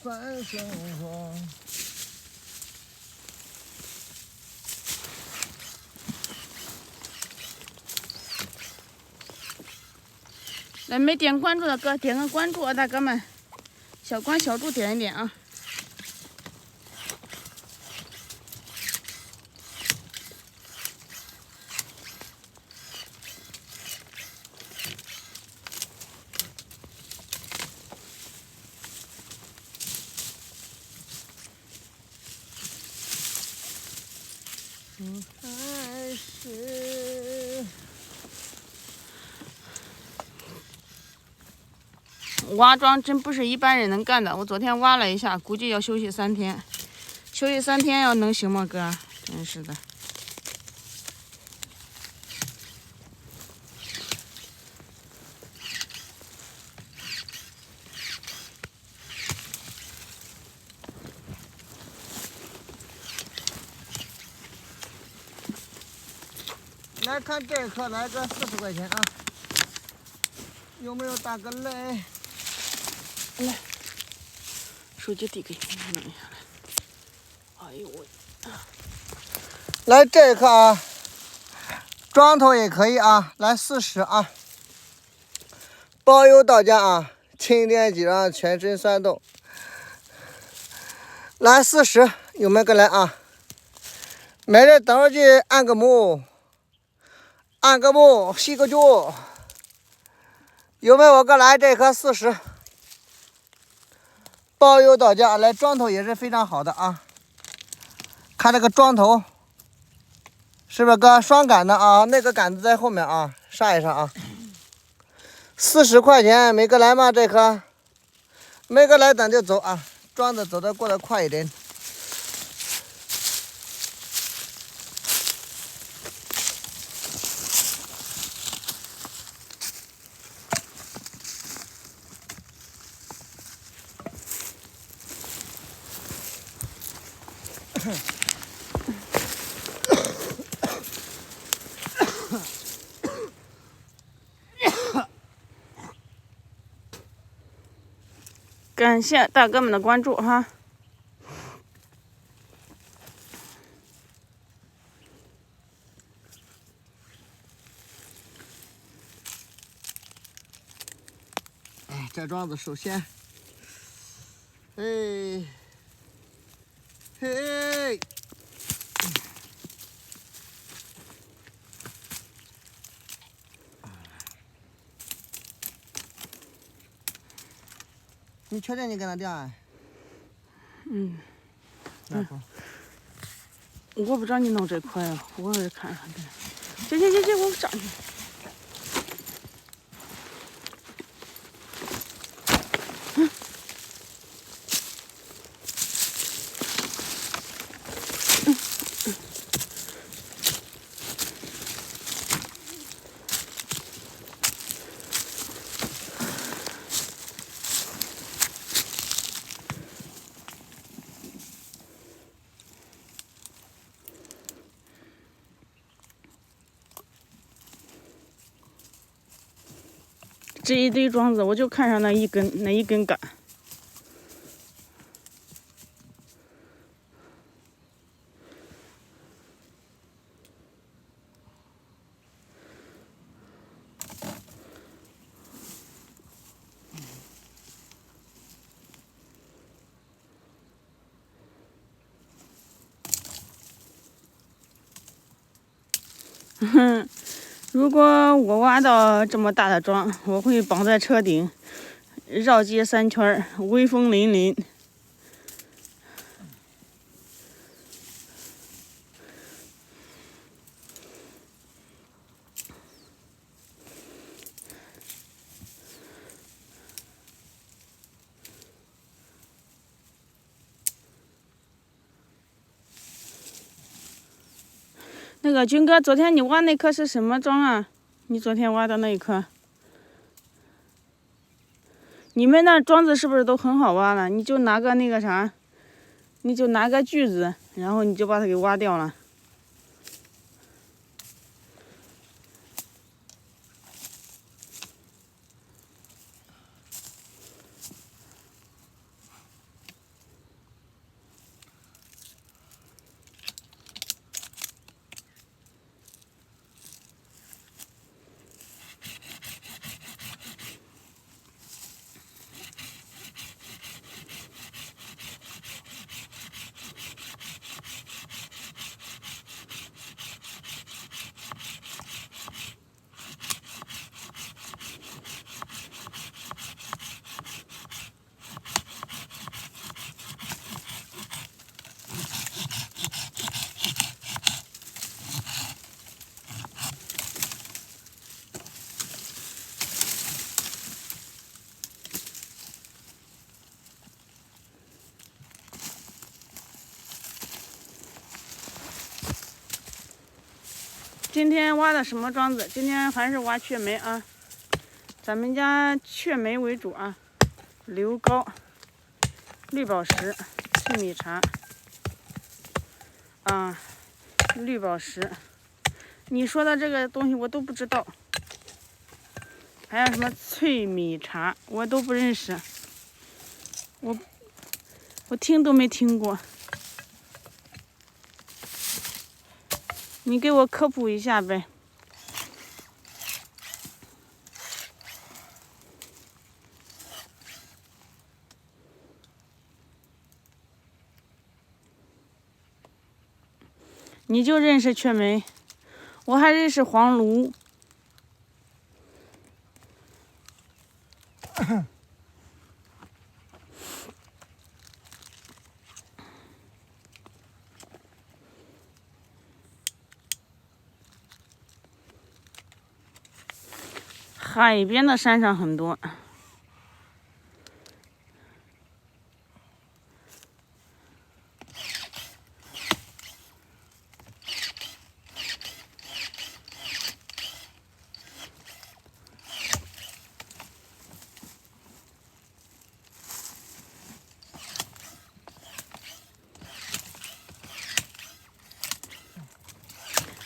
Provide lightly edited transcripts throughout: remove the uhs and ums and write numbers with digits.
算生活。来，没点关注的哥点个关注啊，大哥们，小关小猪点一点啊。还是挖庄真不是一般人能干的。我昨天挖了一下，估计要休息3天。休息3天要能行吗，哥？真是的。来看这一颗，来个40块钱啊！有没有大哥来？来，手机递给你，弄一下来。哎呦喂！来这一颗啊，庄头也可以啊，来40啊，包邮到家啊，轻点几张，全身酸痛。来40，有没有个来啊？买这等会儿去按个摩，按个摩，洗个脚。有没有个来这颗40，包邮到家。来庄头也是非常好的啊，看这个庄头。是不是哥双杆的啊？那个杆子在后面啊，上一上啊。40块钱，没个来吗？这颗，没个来咱就走啊，庄子走得过得快一点。感谢大哥们的关注哈。哎，这庄子首先，嘿，嘿。你确定你跟他掉啊？嗯。我不知道你弄这块呀，我也看上的。行，我上去。这一堆庄子，我就看上那一根杆。哼，如果我挖到这么大的庄，我会绑在车顶，绕街3圈，威风凛凛。那个军哥，昨天你挖那颗是什么庄啊？你昨天挖的那一颗？你们那庄子是不是都很好挖了？你就拿个那个啥，你就拿个锯子，然后你就把它给挖掉了。今天挖的什么庄子？今天还是挖雀梅啊，咱们家雀梅为主啊，硫膏、绿宝石、脆米茶啊，绿宝石。你说的这个东西我都不知道，还有什么脆米茶，我都不认识，我听都没听过。你给我科普一下呗。你就认识雀梅，我还认识黄芦。海边的山上很多。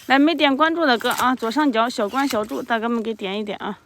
来，没点关注的哥啊，左上角小关小注，大哥们给点一点啊。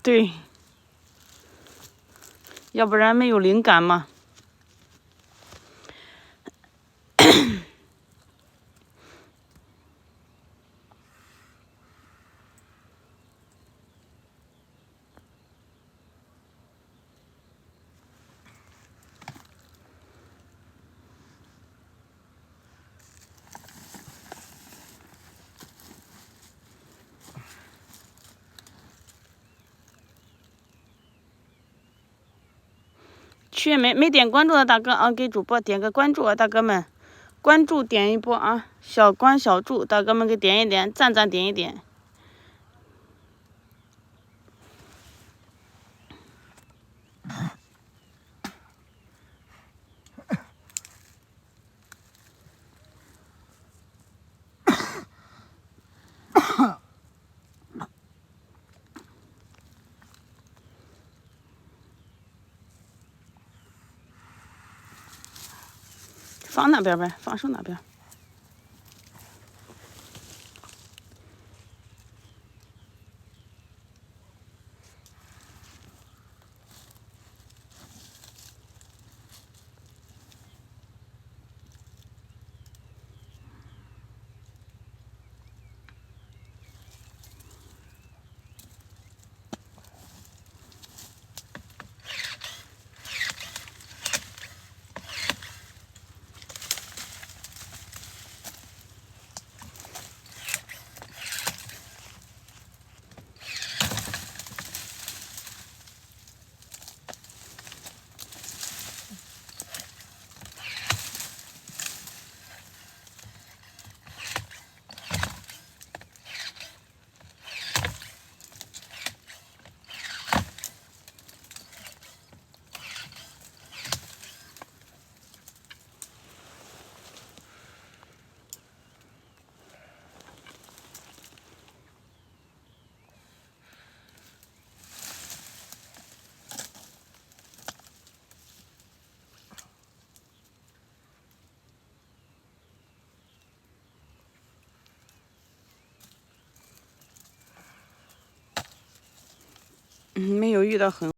对，要不然没有灵感嘛。雀梅没点关注的大哥啊，给主播点个关注啊，大哥们，关注点一波啊，小关小注，大哥们给点一点，赞赞点一点。放那边呗，放手那边。没有遇到很。